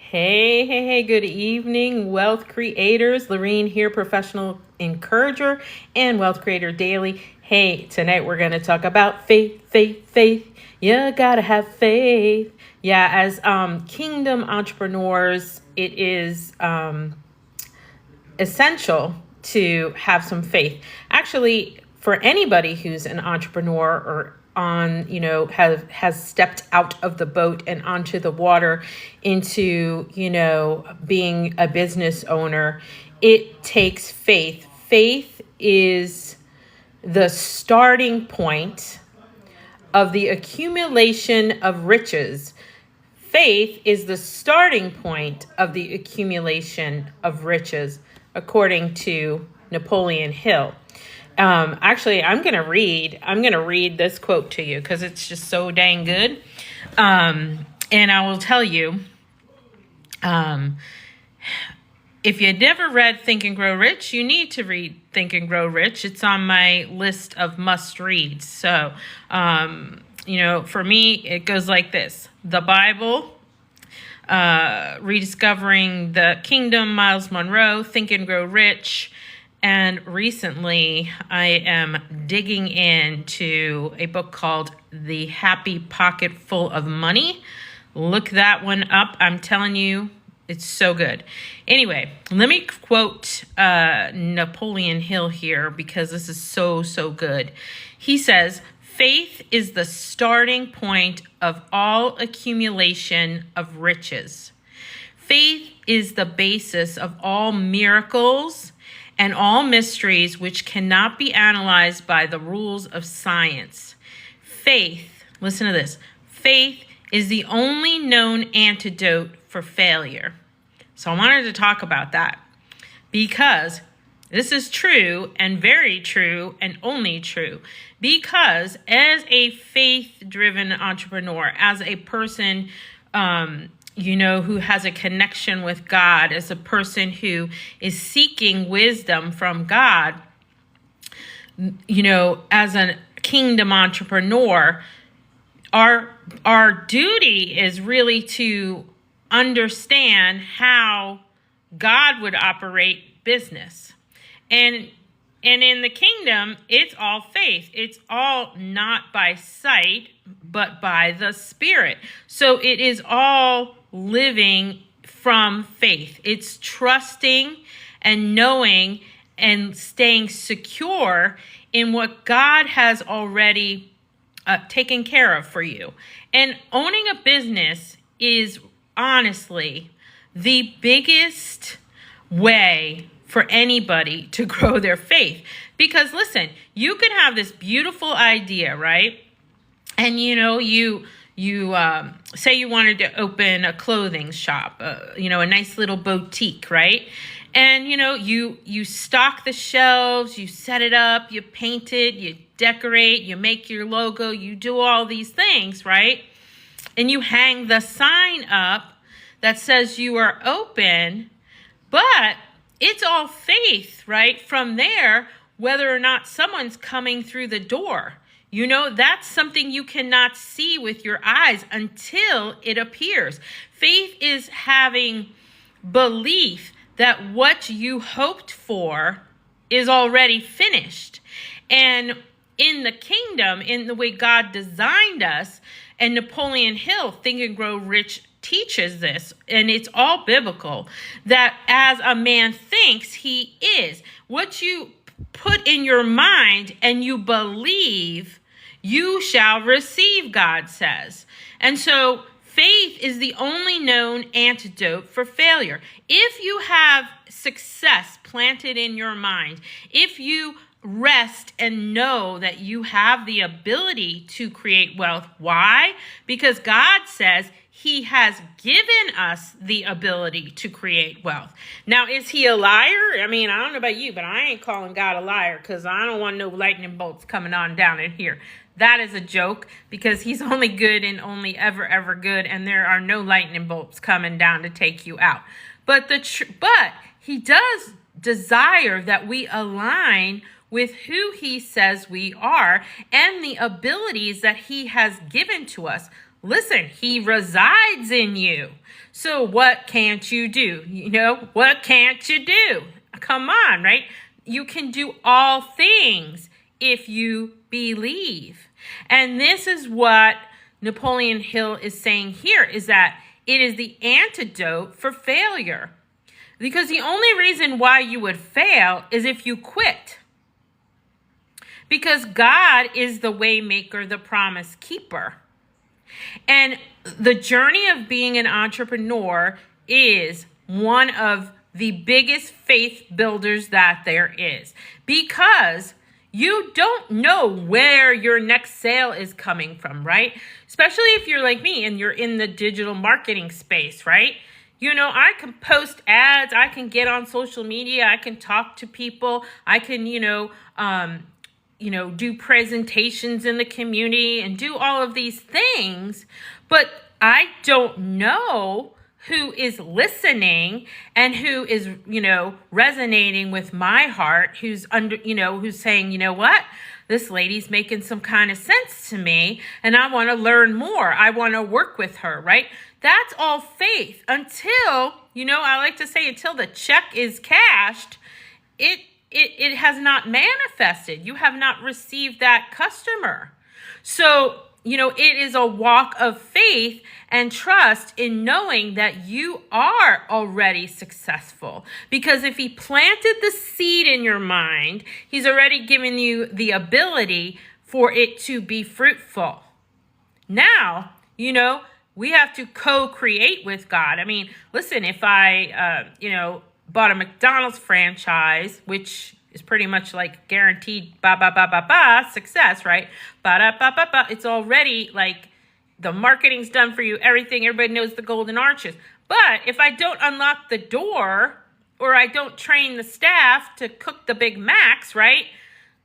Hey, good evening, wealth creators. Laurean here, professional encourager and wealth creator daily. Hey, tonight we're going to talk about faith. You gotta have faith. Yeah, as kingdom entrepreneurs, it is essential to have some faith. Actually, for anybody who's an entrepreneur or has stepped out of the boat and onto the water into, being a business owner, it takes faith. Faith is the starting point of the accumulation of riches. Faith is the starting point of the accumulation of riches, according to Napoleon Hill. Actually, I'm gonna read this quote to you because it's just so dang good. And I will tell you, if you never read Think and Grow Rich, you need to read Think and Grow Rich. It's on my list of must reads. So, for me, it goes like this: the Bible, Rediscovering the Kingdom, Miles Monroe, Think and Grow Rich. And recently, I am digging into a book called The Happy Pocket Full of Money. Look that one up. I'm telling you, it's so good. Anyway, let me quote Napoleon Hill here because this is so good. He says, "Faith is the starting point of all accumulation of riches. Faith is the basis of all miracles and all mysteries which cannot be analyzed by the rules of science. Faith," listen to this, "faith is the only known antidote for failure." So I wanted to talk about that because this is true and very true and only true. Because as a faith-driven entrepreneur, as a person who has a connection with God, as a person who is seeking wisdom from God, as a kingdom entrepreneur, our duty is really to understand how God would operate business. And in the kingdom, it's all faith. It's all not by sight, but by the Spirit. So it is all living from faith. It's trusting and knowing and staying secure in what God has already taken care of for you. And owning a business is honestly the biggest way for anybody to grow their faith. Because listen, you can have this beautiful idea, right? And you say you wanted to open a clothing shop, a nice little boutique, right? And you stock the shelves, you set it up, you paint it, you decorate, you make your logo, you do all these things, right? And you hang the sign up that says you are open, but it's all faith, right? From there, whether or not someone's coming through the door. That's something you cannot see with your eyes until it appears. Faith is having belief that what you hoped for is already finished. And in the kingdom, in the way God designed us, and Napoleon Hill, Think and Grow Rich, teaches this, and it's all biblical, that as a man thinks, he is. What you put in your mind and you believe, you shall receive, God says. And so faith is the only known antidote for failure. If you have success planted in your mind, if you rest and know that you have the ability to create wealth. Why? Because God says He has given us the ability to create wealth. Now, is He a liar? I mean, I don't know about you, but I ain't calling God a liar because I don't want no lightning bolts coming on down in here. That is a joke because He's only good and only ever good, and there are no lightning bolts coming down to take you out. But He does desire that we align with who He says we are and the abilities that He has given to us. listen, he resides in you. So what can't you do? What can't you do? Come on, right? You can do all things if you believe. And this is what Napoleon Hill is saying here, is that it is the antidote for failure. Because the only reason why you would fail is if you quit. Because God is the way maker, the promise keeper. And the journey of being an entrepreneur is one of the biggest faith builders that there is. Because you don't know where your next sale is coming from, right? Especially if you're like me and you're in the digital marketing space, right? I can post ads, I can get on social media, I can talk to people, I can, do presentations in the community and do all of these things, but I don't know who is listening and who is, resonating with my heart, who's who's saying, you know what, this lady's making some kind of sense to me and I want to learn more. I want to work with her, right? That's all faith until, I like to say, until the check is cashed, it has not manifested. You have not received that customer. So, it is a walk of faith and trust in knowing that you are already successful. Because if he planted the seed in your mind, he's already given you the ability for it to be fruitful. Now, we have to co-create with God. I mean, listen, if I, bought a McDonald's franchise, which is pretty much like guaranteed success, right? It's already like the marketing's done for you, everything, everybody knows the golden arches. But if I don't unlock the door or I don't train the staff to cook the Big Macs, right?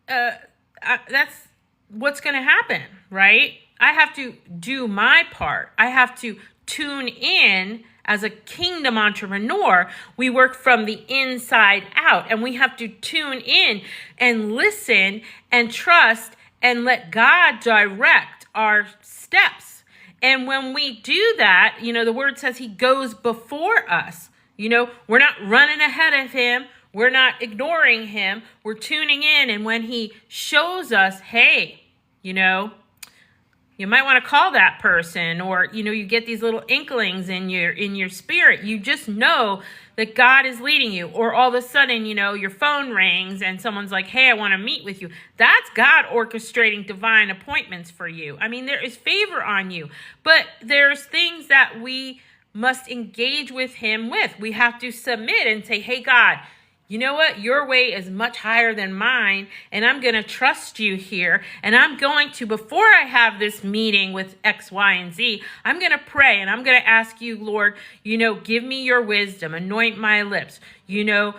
That's what's going to happen, right? I have to do my part. I have to tune in. As a kingdom entrepreneur, we work from the inside out, and we have to tune in and listen and trust and let God direct our steps. And when we do that, the word says he goes before us. We're not running ahead of him. We're not ignoring him. We're tuning in. And when he shows us, hey, you might want to call that person, or, you get these little inklings in your spirit. You just know that God is leading you, or all of a sudden, your phone rings and someone's like, hey, I want to meet with you. That's God orchestrating divine appointments for you. I mean, there is favor on you, but there's things that we must engage with him with. We have to submit and say, hey, God, you know what? Your way is much higher than mine, and I'm going to trust you here. And I'm going to, before I have this meeting with X, Y, and Z, I'm going to pray, and I'm going to ask you, Lord, give me your wisdom, anoint my lips, let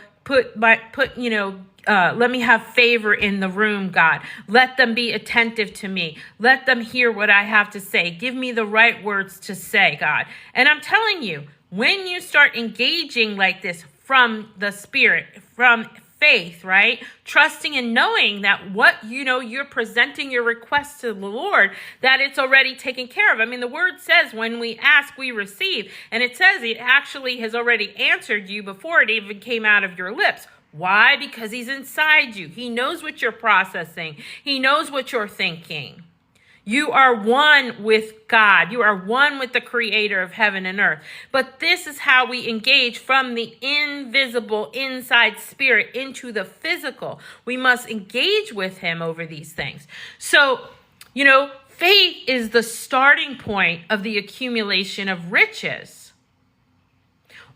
me have favor in the room, God. Let them be attentive to me. Let them hear what I have to say. Give me the right words to say, God. And I'm telling you, when you start engaging like this, from the Spirit, from faith, right? Trusting and knowing that what, you're presenting your request to the Lord, that it's already taken care of. I mean, the word says when we ask, we receive. And it says it actually has already answered you before it even came out of your lips. Why? Because he's inside you. He knows what you're processing. He knows what you're thinking. You are one with God. You are one with the creator of heaven and earth. But this is how we engage from the invisible inside spirit into the physical. We must engage with him over these things. So, faith is the starting point of the accumulation of riches.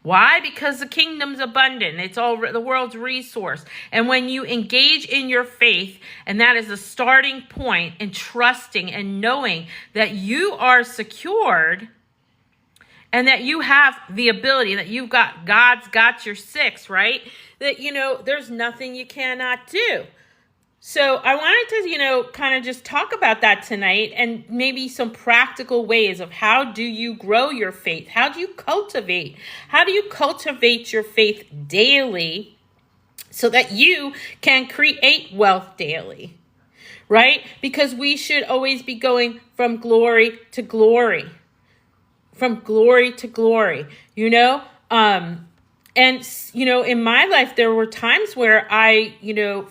Why? Because the kingdom's abundant. It's all the world's resource. And when you engage in your faith, and that is the starting point, and trusting and knowing that you are secured and that you have the ability, that God's got your six, right? That, there's nothing you cannot do. So I wanted to, kind of just talk about that tonight, and maybe some practical ways of how do you grow your faith? How do you cultivate your faith daily so that you can create wealth daily, right? Because we should always be going from glory to glory, from glory to glory, and, in my life, there were times where I,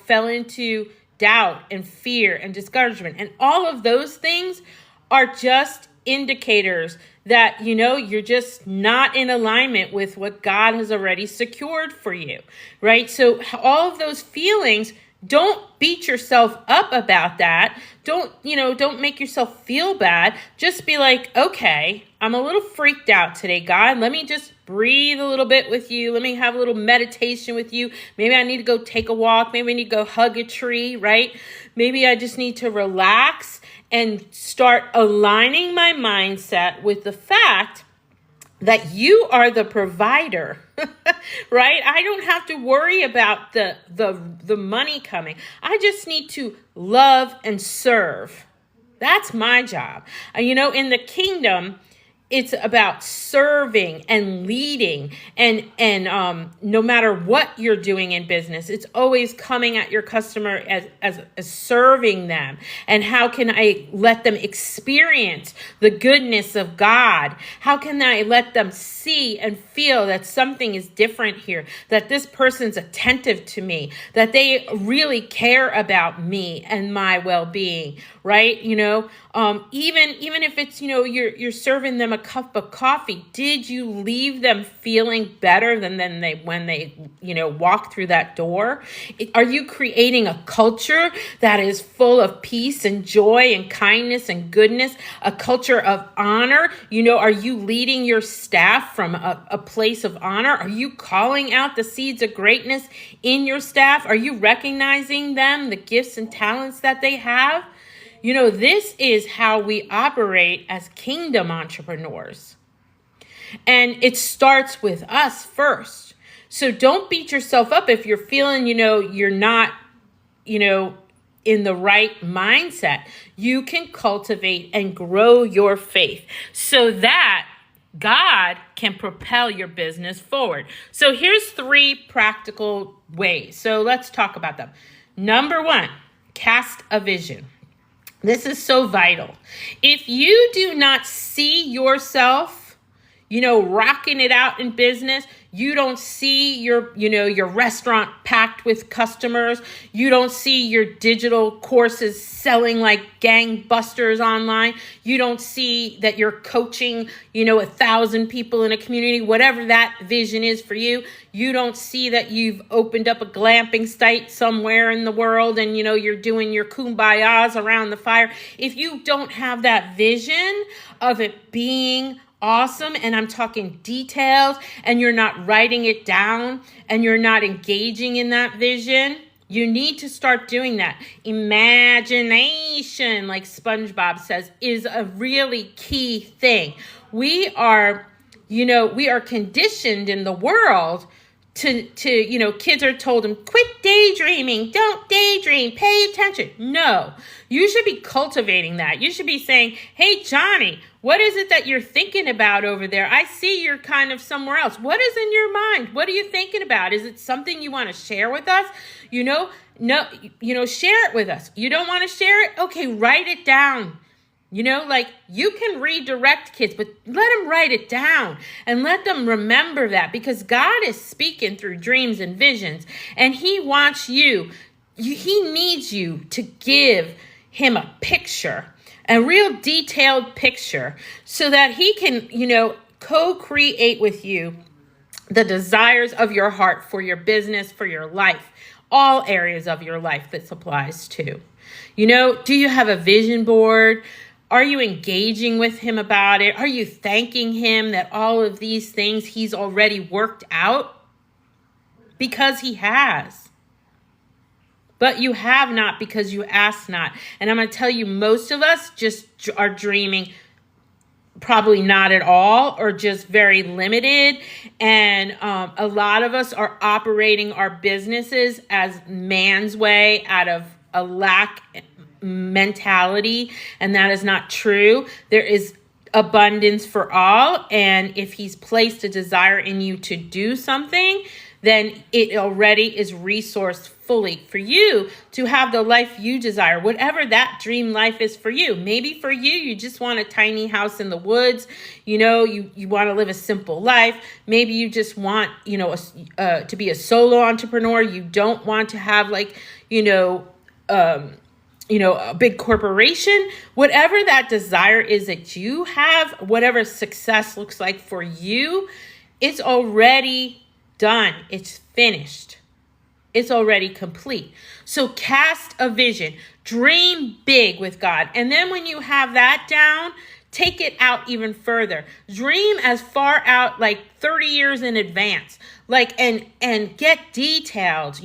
fell into doubt and fear and discouragement. And all of those things are just indicators that, you're just not in alignment with what God has already secured for you, right? So all of those feelings, don't beat yourself up about that. Don't make yourself feel bad. Just be like, okay, I'm a little freaked out today, God. Let me just breathe a little bit with you. Let me have a little meditation with you. Maybe I need to go take a walk. Maybe I need to go hug a tree, right? Maybe I just need to relax and start aligning my mindset with the fact that you are the provider, right? I don't have to worry about the money coming. I just need to love and serve. That's my job. In the kingdom, it's about serving and leading, and no matter what you're doing in business, it's always coming at your customer as serving them. And how can I let them experience the goodness of God? How can I let them see and feel that something is different here, that this person's attentive to me, that they really care about me and my well-being, right? Even if it's, you're serving them a cup of coffee, did you leave them feeling better than when they walk through that door? Are you creating a culture that is full of peace and joy and kindness and goodness, a culture of honor? Are you leading your staff from a place of honor? Are you calling out the seeds of greatness in your staff? Are you recognizing them, the gifts and talents that they have? This is how we operate as kingdom entrepreneurs. And it starts with us first. So don't beat yourself up if you're feeling, you're not, in the right mindset. You can cultivate and grow your faith so that God can propel your business forward. So here's 3 practical ways. So let's talk about them. Number 1, cast a vision. This is so vital. If you do not see yourself, rocking it out in business, you don't see your restaurant packed with customers, you don't see your digital courses selling like gangbusters online, you don't see that you're coaching, 1,000 people in a community, whatever that vision is for you, you don't see that you've opened up a glamping site somewhere in the world and, you're doing your kumbayas around the fire. If you don't have that vision of it being awesome, and I'm talking details, and you're not writing it down, and you're not engaging in that vision, you need to start doing that. Imagination, like SpongeBob says, is a really key thing. We are conditioned in the world to kids are told them, quit daydreaming, don't daydream, pay attention. No, you should be cultivating that. You should be saying, hey, Johnny, what is it that you're thinking about over there? I see you're kind of somewhere else. What is in your mind? What are you thinking about? Is it something you want to share with us? No, share it with us. You don't want to share it? Okay, write it down. You can redirect kids, but let them write it down and let them remember that, because God is speaking through dreams and visions, and he wants he needs you to give him a picture, a real detailed picture, so that he can, co-create with you the desires of your heart for your business, for your life, all areas of your life this applies to. Do you have a vision board? Are you engaging with him about it? Are you thanking him that all of these things he's already worked out? Because he has. But you have not because you ask not. And I'm going to tell you, most of us just are dreaming probably not at all, or just very limited. And a lot of us are operating our businesses as man's way, out of a lack mentality, and that is not true. There is abundance for all, and if he's placed a desire in you to do something, then it already is resourced fully for you to have the life you desire, whatever that dream life is for you. Maybe for you, you just want a tiny house in the woods. You want to live a simple life. Maybe you just want, to be a solo entrepreneur. You don't want to have a big corporation. Whatever that desire is that you have, whatever success looks like for you, it's already done. It's finished. It's already complete. So cast a vision, dream big with God. And then when you have that down, take it out even further. Dream as far out, like 30 years in advance. And get detailed.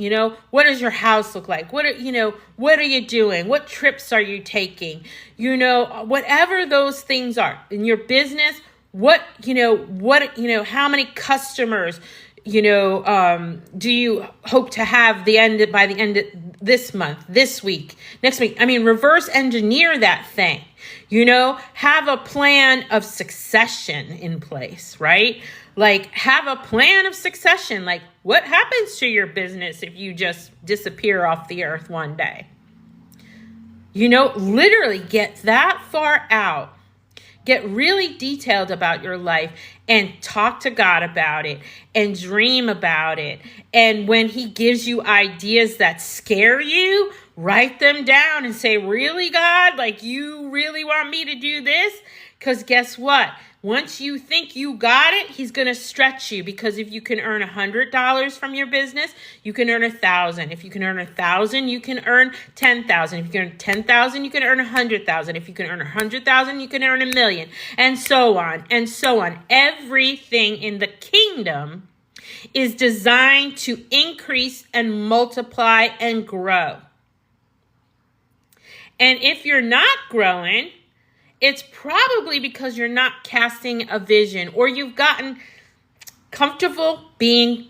What does your house look like? What are you doing? What trips are you taking? Whatever those things are in your business, how many customers, do you hope to have by the end of this month, this week, next week? Reverse engineer that thing. Have a plan of succession in place, right? Have a plan of succession. What happens to your business if you just disappear off the earth one day? Literally get that far out. Get really detailed about your life and talk to God about it and dream about it. And when he gives you ideas that scare you, write them down and say, really, God? You really want me to do this? Because guess what? Once you think you got it, he's going to stretch you, because if you can earn $100 from your business, you can earn 1,000. If you can earn 1,000, you can earn 10,000. If you can earn 10,000, you can earn 100,000. If you can earn 100,000, you can earn 1,000,000, and so on and so on. Everything in the kingdom is designed to increase and multiply and grow. And if you're not growing, it's probably because you're not casting a vision, or you've gotten comfortable being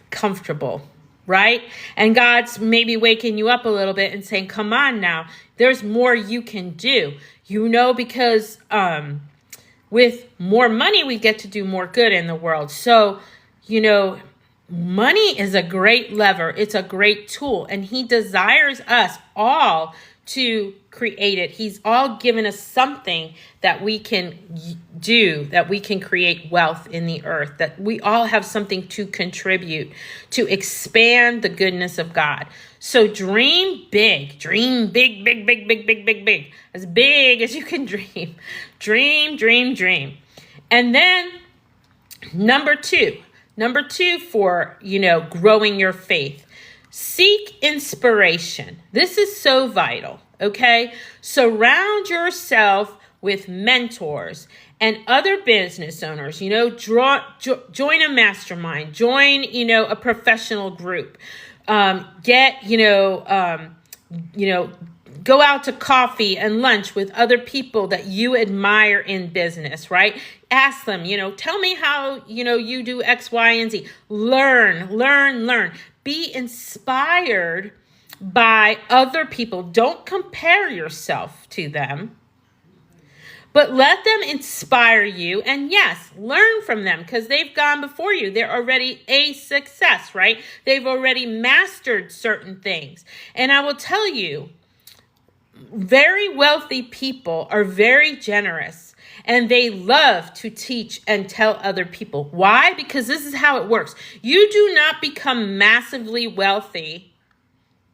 comfortable, right? And God's maybe waking you up a little bit and saying, come on now, there's more you can do, because with more money, we get to do more good in the world. So, money is a great lever. It's a great tool, and he desires us all to create it. He's all given us something that we can do, that we can create wealth in the earth, that we all have something to contribute to expand the goodness of God. So dream big, big, big, big, big, big, big, as big as you can dream. Dream. And then number two for, growing your faith. Seek inspiration. This is so vital, okay? Surround yourself with mentors and other business owners. Join a mastermind. Join, a professional group. Go out to coffee and lunch with other people that you admire in business, right? Ask them, tell me how, you do X, Y, and Z. Learn. Be inspired by other people. Don't compare yourself to them, but let them inspire you. And yes, learn from them, because they've gone before you. They're already a success, right? They've already mastered certain things. And I will tell you, very wealthy people are very generous, and they love to teach and tell other people. Why? Because this is how it works. You do not become massively wealthy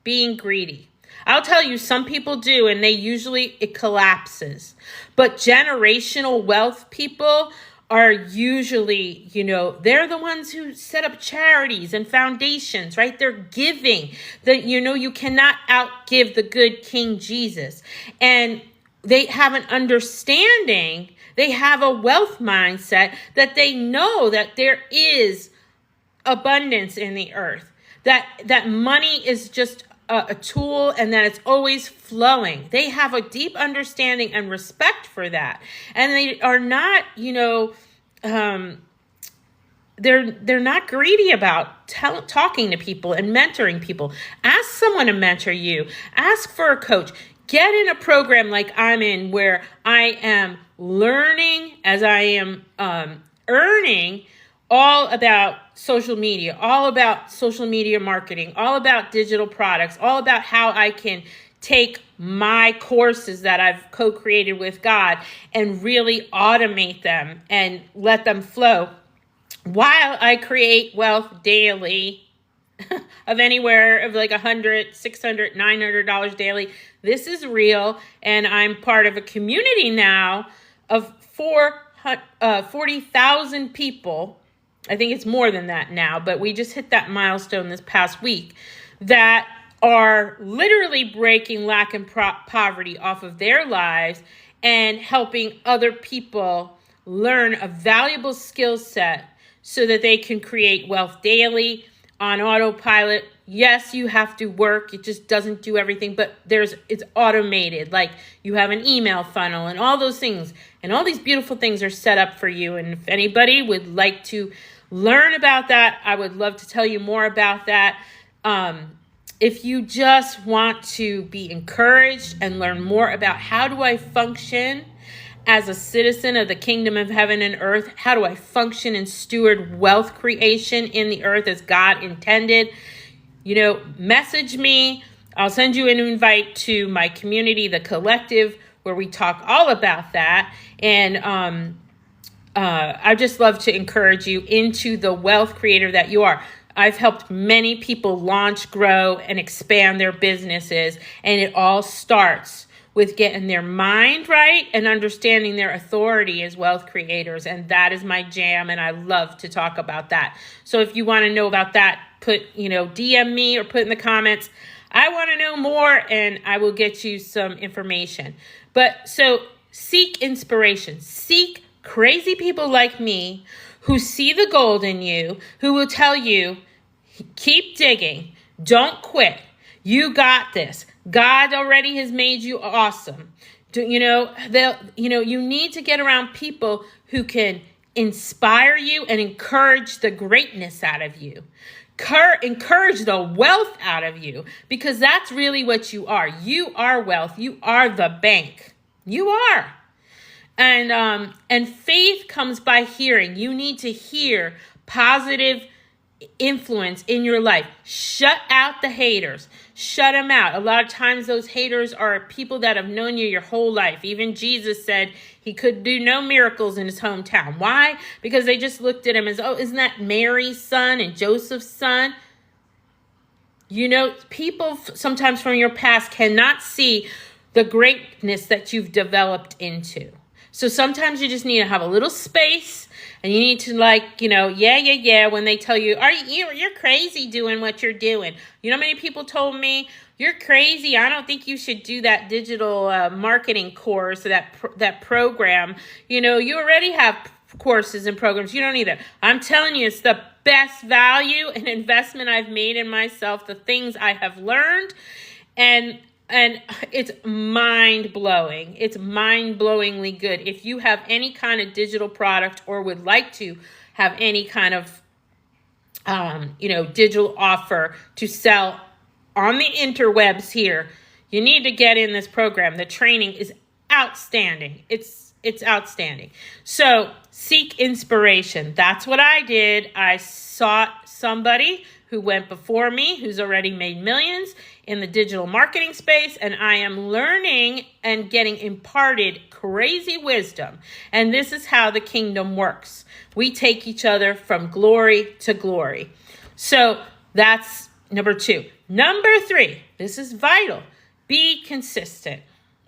being greedy. I'll tell you, some people do, and it collapses. But generational wealth people are usually, they're the ones who set up charities and foundations, right? They're giving. You cannot outgive the good King Jesus. And they have an understanding, they have a wealth mindset that they know that there is abundance in the earth, that money is just a tool, and that it's always flowing. They have a deep understanding and respect for that. And they are not, they're not greedy about talking to people and mentoring people. Ask someone to mentor you. Ask for a coach. Get in a program like I'm in, where I am learning as I am earning all about social media, all about social media marketing, all about digital products, all about how I can take my courses that I've co-created with God and really automate them and let them flow while I create wealth daily of anywhere of like $100, $600, $900 daily. This is real. And I'm part of a community now of 40,000 people. I think it's more than that now, but we just hit that milestone this past week, that are literally breaking lack and poverty off of their lives and helping other people learn a valuable skill set so that they can create wealth daily on autopilot. Yes, you have to work. It just doesn't do everything, but it's automated. Like you have an email funnel and all those things, and all these beautiful things are set up for you. And if anybody would like to learn about that, I would love to tell you more about that. If you just want to be encouraged and learn more about how do I function as a citizen of the kingdom of heaven and earth, how do I function and steward wealth creation in the earth as God intended, message me. I'll send you an invite to my community, The Collective, where we talk all about that. And I just love to encourage you into the wealth creator that you are. I've helped many people launch, grow, and expand their businesses. And it all starts with getting their mind right and understanding their authority as wealth creators. And that is my jam. And I love to talk about that. So if you want to know about that, DM me or put in the comments, I want to know more, and I will get you some information. But so seek inspiration, seek crazy people like me who see the gold in you, who will tell you, keep digging, don't quit. You got this. God already has made you awesome. You need to get around people who can inspire you and encourage the greatness out of you. Encourage the wealth out of you, because that's really what you are. You are wealth. You are the bank. You are. And faith comes by hearing. You need to hear positive influence in your life. Shut out the haters. Shut them out. A lot of times those haters are people that have known you your whole life. Even Jesus said he could do no miracles in his hometown. Why? Because they just looked at him as, oh, isn't that Mary's son and Joseph's son? People sometimes from your past cannot see the greatness that you've developed into. So sometimes you just need to have a little space, and you need to when they tell you, you're crazy doing what you're doing. You know how many people told me, you're crazy. I don't think you should do that digital marketing course, that program. You already have courses and programs. You don't need that. I'm telling you, it's the best value and investment I've made in myself, the things I have learned, and it's mind-blowing. It's mind-blowingly good. If you have any kind of digital product or would like to have any kind of, digital offer to sell on the interwebs here, you need to get in this program. The training is outstanding. It's outstanding. So seek inspiration. That's what I did. I sought somebody who went before me, who's already made millions in the digital marketing space, and I am learning and getting imparted crazy wisdom. And this is how the kingdom works. We take each other from glory to glory. So that's number 2. Number 3, this is vital. Be consistent.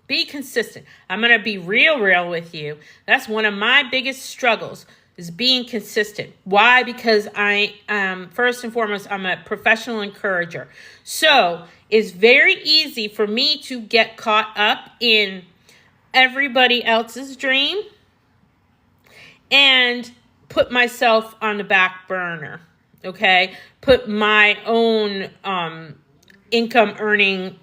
Be consistent. I'm going to be real with you. That's one of my biggest struggles, is being consistent. Why? Because I am, first and foremost, I'm a professional encourager. So it's very easy for me to get caught up in everybody else's dream and put myself on the back burner. Okay? Put my own income earning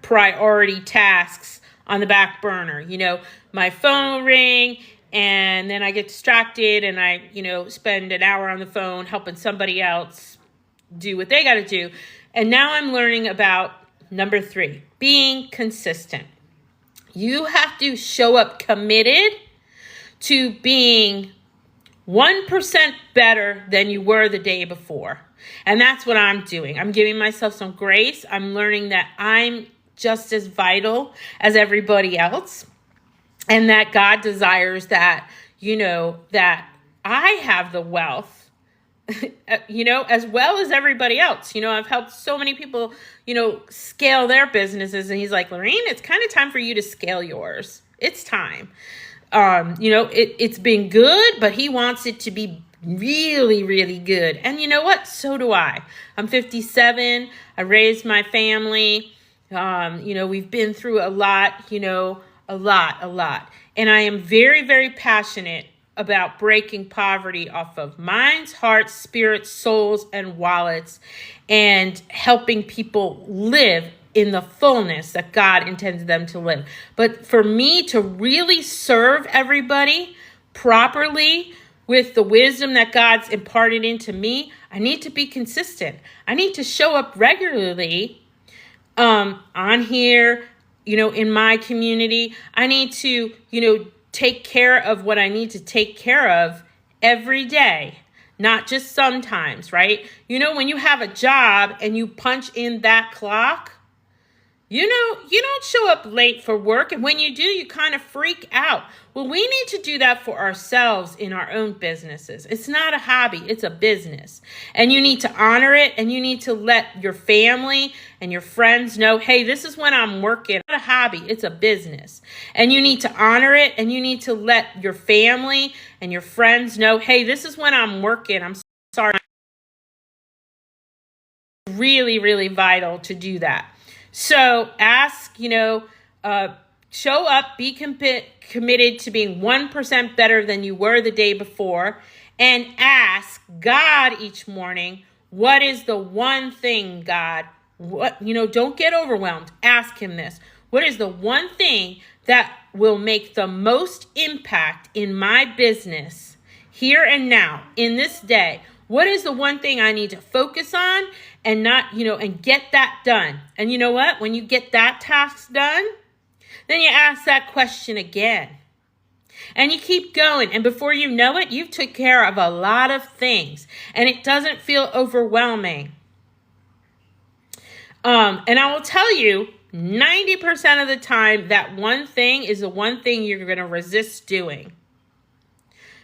priority tasks on the back burner. My phone will ring, and then I get distracted, and I, spend an hour on the phone helping somebody else do what they got to do. And now I'm learning about number 3, being consistent. You have to show up committed to being 1% better than you were the day before. And that's what I'm doing. I'm giving myself some grace. I'm learning that I'm just as vital as everybody else, and that God desires that, that I have the wealth, as well as everybody else. I've helped so many people, scale their businesses. And he's like, Laurean, it's kind of time for you to scale yours. It's time. It's been good, but he wants it to be really, really good. And you know what? So do I. I'm 57. I raised my family. We've been through a lot, a lot. And I am very, very passionate about breaking poverty off of minds, hearts, spirits, souls, and wallets, and helping people live in the fullness that God intends them to live. But for me to really serve everybody properly with the wisdom that God's imparted into me, I need to be consistent. I need to show up regularly on here, in my community. I need to, take care of what I need to take care of every day, not just sometimes, right? When you have a job and you punch in that clock, you don't show up late for work. And when you do, you kind of freak out. Well, we need to do that for ourselves in our own businesses. It's not a hobby. It's a business. And you need to honor it. And you need to let your family and your friends know, hey, this is when I'm working. It's not a hobby. It's a business. And you need to honor it. And you need to let your family and your friends know, hey, this is when I'm working. I'm sorry. It's really, really vital to do that. So ask, show up, be committed to being 1% better than you were the day before, and ask God each morning, what is the one thing, God? Don't get overwhelmed. Ask him this. What is the one thing that will make the most impact in my business here and now, in this day? What is the one thing I need to focus on and and get that done? And you know what? When you get that task done, then you ask that question again. And you keep going. And before you know it, you've took care of a lot of things. And it doesn't feel overwhelming. And I will tell you, 90% of the time, that one thing is the one thing you're going to resist doing.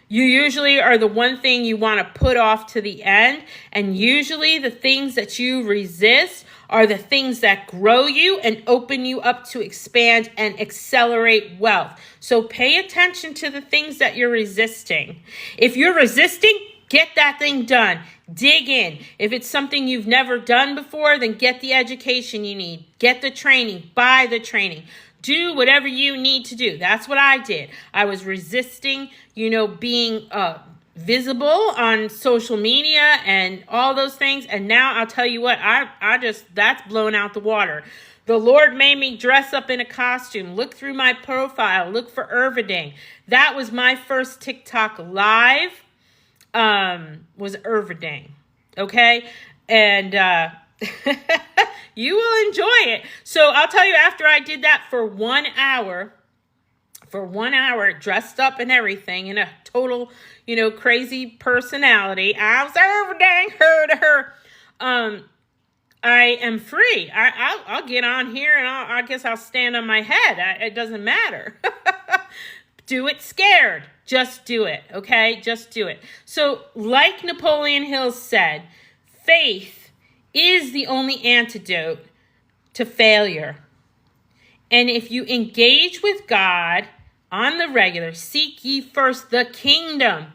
You usually are the one thing you want to put off to the end. And usually the things that you resist are the things that grow you and open you up to expand and accelerate wealth. So pay attention to the things that you're resisting. If you're resisting, get that thing done. Dig in. If it's something you've never done before, then get the education you need. Get the training. Buy the training. Do whatever you need to do. That's what I did. I was resisting, being visible on social media and all those things. And now I'll tell you what, that's blown out the water. The Lord made me dress up in a costume, look through my profile, look for Irving. That was my first TikTok live, was Irving. Okay. And, you will enjoy it. So I'll tell you, after I did that for 1 hour, dressed up and everything in a total, crazy personality. I was Irving, her. I am free. I'll get on here and I guess I'll stand on my head. It doesn't matter. Do it scared. Just do it. Okay. Just do it. So like Napoleon Hill said, faith is the only antidote to failure. And if you engage with God on the regular, seek ye first the kingdom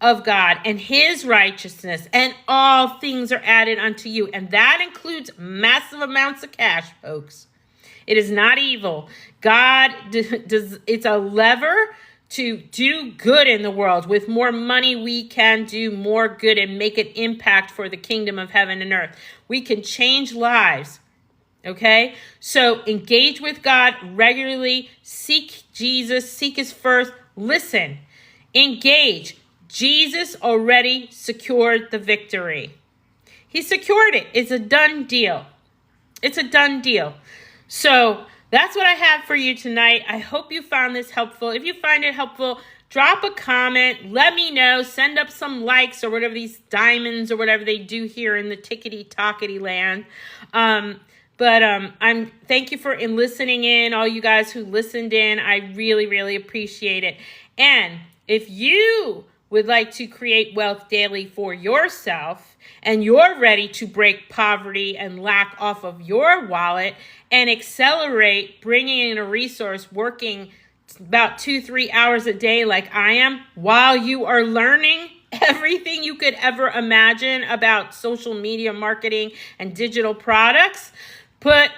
of God and his righteousness, and all things are added unto you. And that includes massive amounts of cash, folks. It is not evil. God does, it's a lever to do good in the world. With more money, we can do more good and make an impact for the kingdom of heaven and earth. We can change lives. Okay? So engage with God regularly. Seek Jesus. Seek his first. Listen. Engage. Jesus already secured the victory. He secured it. It's a done deal. It's a done deal. So that's what I have for you tonight. I hope you found this helpful. If you find it helpful, drop a comment. Let me know. Send up some likes or whatever, these diamonds or whatever they do here in the tickety-tockety land. I'm thank you for listening in, all you guys who listened in. I really, really appreciate it. And if you would like to create wealth daily for yourself and you're ready to break poverty and lack off of your wallet and accelerate bringing in a resource, working about 2-3 hours a day like I am while you are learning everything you could ever imagine about social media marketing and digital products, put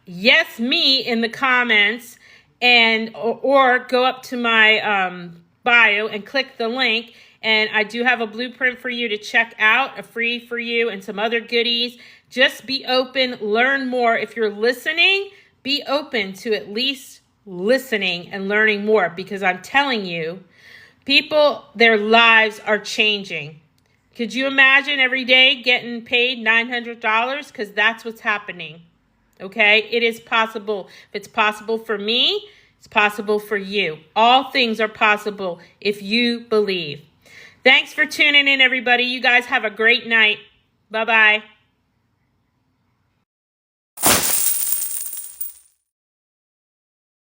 yes me in the comments and or go up to my bio and click the link, and I do have a blueprint for you to check out, a free for you, and some other goodies. Just be open, learn more. If you're listening, be open to at least listening and learning more, because I'm telling you, people, their lives are changing. Could you imagine every day getting paid $900? Because that's what's happening. Okay, it is possible. If it's possible for me, it's possible for you. All things are possible if you believe. Thanks for tuning in, everybody. You guys have a great night. Bye-bye.